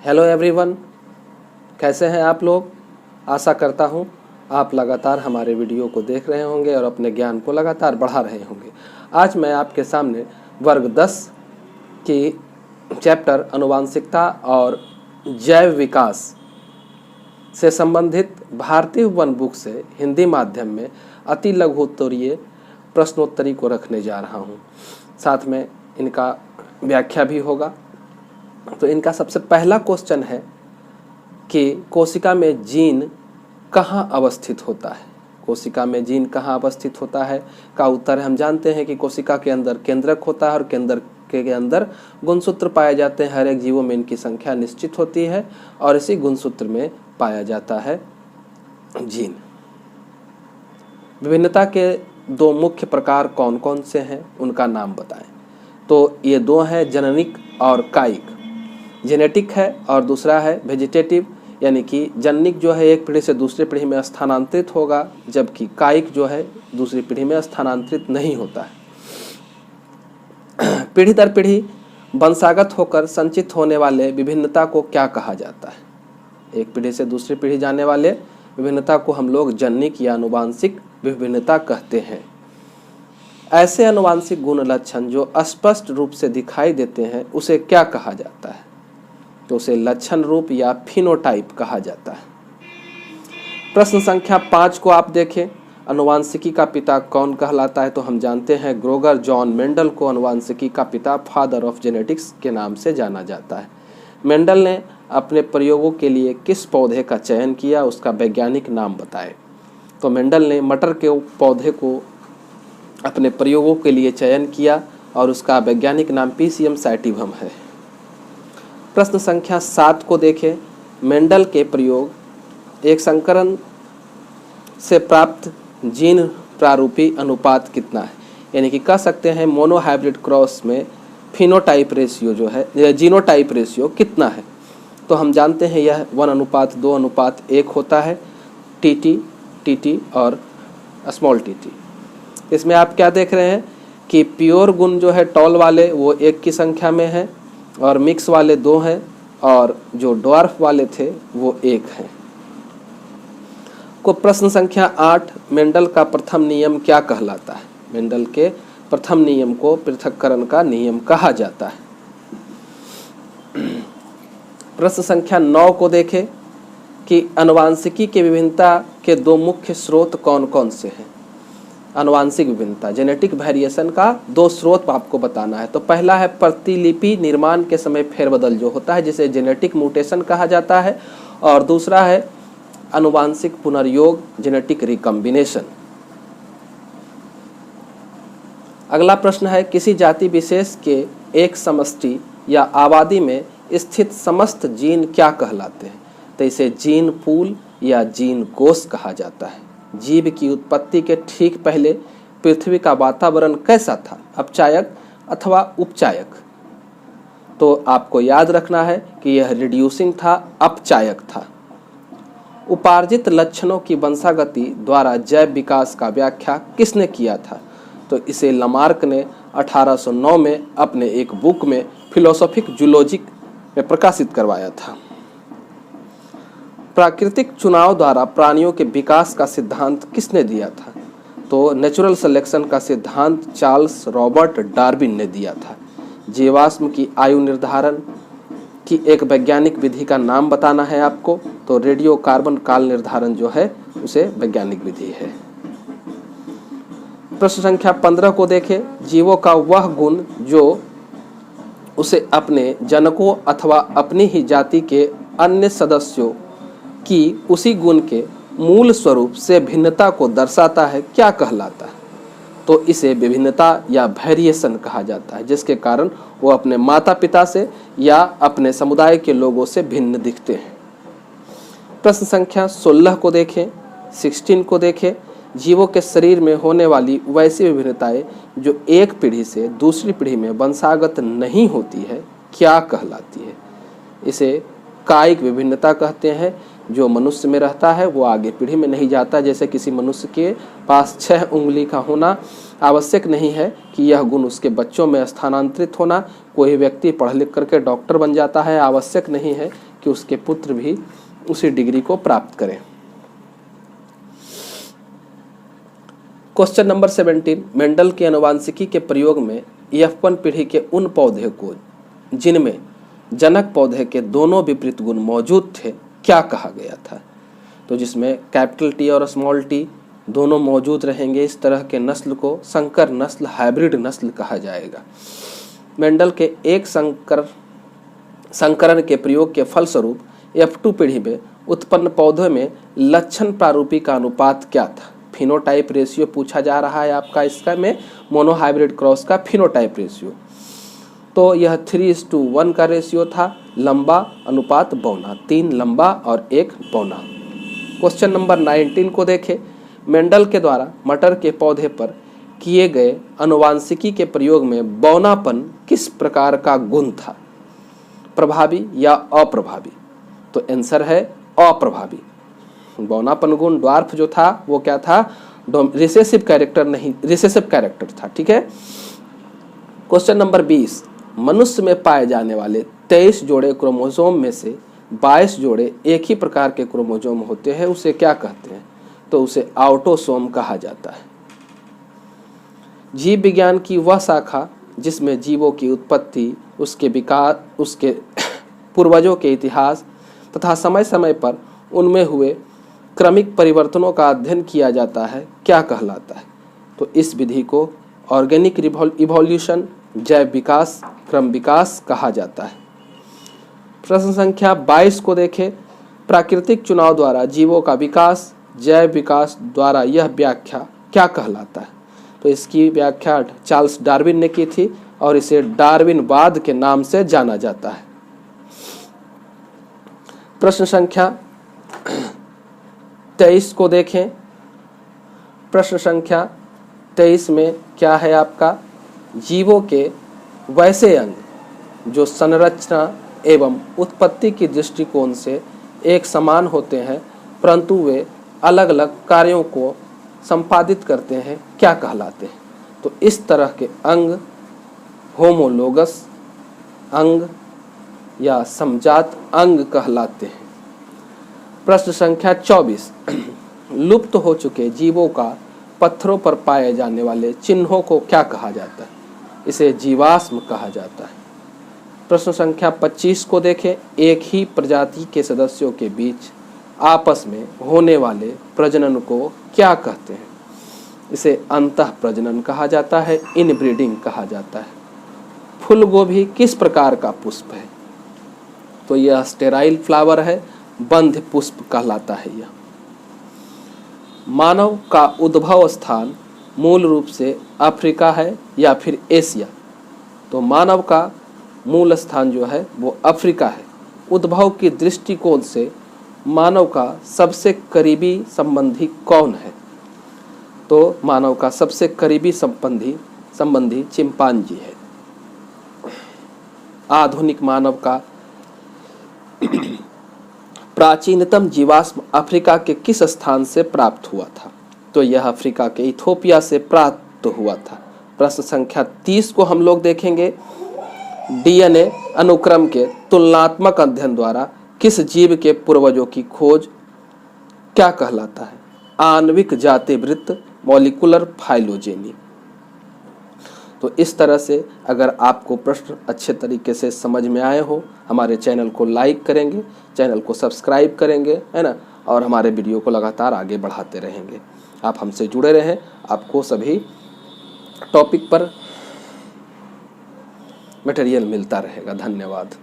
Hello everyone, कैसे हैं आप लोग। आशा करता हूं आप लगातार हमारे वीडियो को देख रहे होंगे और अपने ज्ञान को लगातार बढ़ा रहे होंगे। आज मैं आपके सामने वर्ग 10 की चैप्टर आनुवांशिकता और जैव विकास से संबंधित भारतीय वन बुक से हिंदी माध्यम में अति लघु उत्तरीय प्रश्नोत्तरी को रखने जा रहा हूं। साथ में इनका व्याख्या भी होगा। तो इनका सबसे पहला क्वेश्चन है कि कोशिका में जीन कहाँ अवस्थित होता है। कोशिका में जीन कहाँ अवस्थित होता है का उत्तर हम जानते हैं कि कोशिका के अंदर केंद्रक होता है और केंद्रक के अंदर गुणसूत्र पाए जाते हैं। हर एक जीवों में इनकी संख्या निश्चित होती है और इसी गुणसूत्र में पाया जाता है जीन। विभिन्नता के दो मुख्य प्रकार कौन कौन से हैं, उनका नाम बताएं। तो ये दो हैं, जननिक और कायिक। जेनेटिक है और दूसरा है वेजिटेटिव, यानी कि जननिक जो है एक पीढ़ी से दूसरी पीढ़ी में स्थानांतरित होगा, जबकि कायिक जो है दूसरी पीढ़ी में स्थानांतरित नहीं होता है। पीढ़ी दर पीढ़ी वंशागत होकर संचित होने वाले विभिन्नता को क्या कहा जाता है। एक पीढ़ी से दूसरी पीढ़ी जाने वाले विभिन्नता को हम लोग जननिक या आनुवांशिक विभिन्नता कहते हैं। ऐसे आनुवांशिक गुण लक्षण जो स्पष्ट रूप से दिखाई देते हैं उसे क्या कहा जाता है, तो उसे लक्षण रूप या फिनोटाइप कहा जाता है। प्रश्न संख्या 5 को आप देखें, आनुवांशिकी का पिता कौन कहलाता है। तो हम जानते हैं ग्रोगर जॉन मेंडल को आनुवांशिकी का पिता, फादर ऑफ जेनेटिक्स के नाम से जाना जाता है। मेंडल ने अपने प्रयोगों के लिए किस पौधे का चयन किया, उसका वैज्ञानिक नाम बताए। तो मेंडल ने मटर के पौधे को अपने प्रयोगों के लिए चयन किया और उसका वैज्ञानिक नाम पीसियम सैटिवम है। प्रश्न संख्या 7 को देखें, मेंडल के प्रयोग एक संकरण से प्राप्त जीन प्रारूपी अनुपात कितना है, यानी कि कह सकते हैं मोनोहाइब्रिड क्रॉस में फिनोटाइप रेशियो जो है, जीनोटाइप रेशियो कितना है। तो हम जानते हैं यह 1:2:1 होता है, टीटी और स्मॉल टीटी। इसमें आप क्या देख रहे हैं कि प्योर गुण जो है टॉल वाले वो 1 की संख्या में है और मिक्स वाले 2 हैं और जो ड्वार्फ वाले थे वो 1 हैं। को प्रश्न संख्या 8, मेंडल का प्रथम नियम क्या कहलाता है। मेंडल के प्रथम नियम को पृथक्करण का नियम कहा जाता है। प्रश्न संख्या 9 को देखें कि आनुवांशिकी के विभिन्नता के दो मुख्य स्रोत कौन कौन से हैं। आनुवांशिक विभिन्नता, जेनेटिक वेरिएशन का 2 स्रोत आपको बताना है। तो पहला है प्रतिलिपि निर्माण के समय फेरबदल जो होता है, जिसे जेनेटिक म्यूटेशन कहा जाता है, और दूसरा है आनुवांशिक पुनर्योग, जेनेटिक रिकम्बिनेशन। अगला प्रश्न है, किसी जाति विशेष के एक समष्टि या आबादी में स्थित समस्त जीन क्या कहलाते हैं। तो इसे जीन पूल या जीन कोष कहा जाता है। जीव की उत्पत्ति के ठीक पहले पृथ्वी का वातावरण कैसा था, अपचायक अथवा उपचायक। तो आपको याद रखना है कि यह रिड्यूसिंग था, अपचायक था। उपार्जित लक्षणों की वंशागति द्वारा जैव विकास का व्याख्या किसने किया था। तो इसे लमार्क ने 1809 में अपने एक बुक में फिलोसॉफिक जूलॉजी में प्रकाशित करवाया था। प्राकृतिक चुनाव द्वारा प्राणियों के विकास का सिद्धांत किसने दिया था। तो नेचुरल सिलेक्शन का सिद्धांत चार्ल्स रॉबर्ट डार्विन ने दिया था। जीवाश्म की आयु निर्धारण की एक वैज्ञानिक विधि का नाम बताना है आपको। तो रेडियो कार्बन काल निर्धारण जो है उसे वैज्ञानिक विधि है। प्रश्न संख्या 15 को देखें, जीवों का वह गुण जो उसे अपने जनकों अथवा अपनी ही जाति के अन्य सदस्यों की उसी गुण के मूल स्वरूप से भिन्नता को दर्शाता है, क्या कहलाता है। तो इसे विभिन्नता या वेरिएशन कहा जाता है, जिसके कारण वो अपने माता पिता से या अपने समुदाय के लोगों से भिन्न दिखते हैं। प्रश्न संख्या 16 को देखें, 16 को देखें, जीवों के शरीर में होने वाली वैसी विभिन्नताएं जो एक पीढ़ी से दूसरी पीढ़ी में वंशागत नहीं होती है, क्या कहलाती है। इसे कायिक विभिन्नता कहते हैं। जो मनुष्य में रहता है वो आगे पीढ़ी में नहीं जाता। जैसे किसी मनुष्य के पास 6 उंगली का होना आवश्यक नहीं है कि यह गुण उसके बच्चों में स्थानांतरित होना। कोई व्यक्ति पढ़ लिख करके डॉक्टर बन जाता है, आवश्यक नहीं है कि उसके पुत्र भी उसी डिग्री को प्राप्त करें। क्वेश्चन नंबर 17, मेंडल की आनुवांशिकी के प्रयोग में F1 पीढ़ी के उन पौधे को जिनमें जनक पौधे के दोनों विपरीत गुण मौजूद थे क्या कहा गया था? तो जिसमें कैपिटल T और स्मॉल t दोनों मौजूद रहेंगे, इस तरह के नस्ल को संकर नस्ल, हाइब्रिड नस्ल कहा जाएगा। मेंडल के एक संकरण के प्रयोग के फलस्वरूप F2 पीढ़ी में उत्पन्न पौधों में लक्षण प्रारूपी का अनुपात क्या था? फिनोटाइप रेशियो पूछा जा रहा है आपका इसका में, मोनोहाइब्रिड क्रॉस का फिनोटाइप रेशियो। तो यह 3:1 का रेशियो था, लंबा अनुपात बौना, 3 लंबा और 1 बौना। क्वेश्चन नंबर 19 को देखें। मेंडल के द्वारा मटर के पौधे पर किए गए आनुवांशिकी के प्रयोग में बौनापन किस प्रकार का गुण था? प्रभावी या अप्रभावी? तो आंसर है अप्रभावी। बौनापन गुण ड्वार्फ जो था वो क्या था? रिसेसिव कैरेक्टर था। ठीक है। क्वेश्चन नंबर 20, मनुष्य में पाए जाने वाले 23 जोड़े क्रोमोसोम में से 22 जोड़े एक ही प्रकार के क्रोमोसोम होते हैं, उसे क्या कहते हैं? तो उसे ऑटोसोम कहा जाता है। जीव विज्ञान की वह शाखा जिसमें जीवों की उत्पत्ति, उसके विकास, उसके पूर्वजों के इतिहास तथा समय समय पर उनमें हुए क्रमिक परिवर्तनों का अध्ययन किया जाता है, क्या कहलाता है? तो इस विधि को ऑर्गेनिक इवोल्यूशन, जैव विकास, क्रम विकास कहा जाता है। प्रश्न संख्या 22 को देखें। प्राकृतिक चुनाव द्वारा जीवों का विकास, जैव विकास द्वारा यह व्याख्या क्या कहलाता है? तो इसकी व्याख्या चार्ल्स डार्विन ने की थी और इसे डार्विनवाद के नाम से जाना जाता है। प्रश्न संख्या 23 को देखें। प्रश्न संख्या 23 में क्या है आपका? जीवों के वैसे अंग जो संरचना एवं उत्पत्ति की दृष्टिकोण से एक समान होते हैं परंतु वे अलग अलग कार्यों को संपादित करते हैं, क्या कहलाते हैं? तो इस तरह के अंग होमोलोगस अंग या समजात अंग कहलाते हैं। प्रश्न संख्या 24, लुप्त हो चुके जीवों का पत्थरों पर पाए जाने वाले चिन्हों को क्या कहा जाता है? इसे जीवाश्म कहा जाता है। प्रश्न संख्या 25 को देखें। एक ही प्रजाति के सदस्यों के बीच आपस में होने वाले प्रजनन को क्या कहते हैं? इसे अंतः प्रजनन कहा जाता है, इनब्रीडिंग कहा जाता है। फूल गोभी किस प्रकार का पुष्प है? तो यह स्टेराइल फ्लावर है, बंध पुष्प कहलाता है यह। मानव का उद्भव स्थान मूल रूप से अफ्रीका है या फिर एशिया? तो मानव का मूल स्थान जो है वो अफ्रीका है। उद्भव की दृष्टिकोण से मानव का सबसे करीबी संबंधी कौन है? तो मानव का सबसे करीबी संबंधी चिंपांजी है। आधुनिक मानव का प्राचीनतम जीवाश्म अफ्रीका के किस स्थान से प्राप्त हुआ था? तो यह अफ्रीका के इथोपिया से प्राप्त हुआ था। प्रश्न संख्या 30 को हम लोग देखेंगे। डीएनए अनुक्रम के तुलनात्मक अध्ययन द्वारा किस जीव के पूर्वजों की खोज क्या कहलाता है? आणविक जातिवृत्त, मॉलिक्यूलर फाइलोजेनी। तो इस तरह से अगर आपको प्रश्न अच्छे तरीके से समझ में आए हो, हमारे चैनल को लाइक करेंगे, चैनल को सब्सक्राइब करेंगे, है ना, और हमारे वीडियो को लगातार आगे बढ़ाते रहेंगे। आप हमसे जुड़े रहें, आपको सभी टॉपिक पर मटेरियल मिलता रहेगा। धन्यवाद।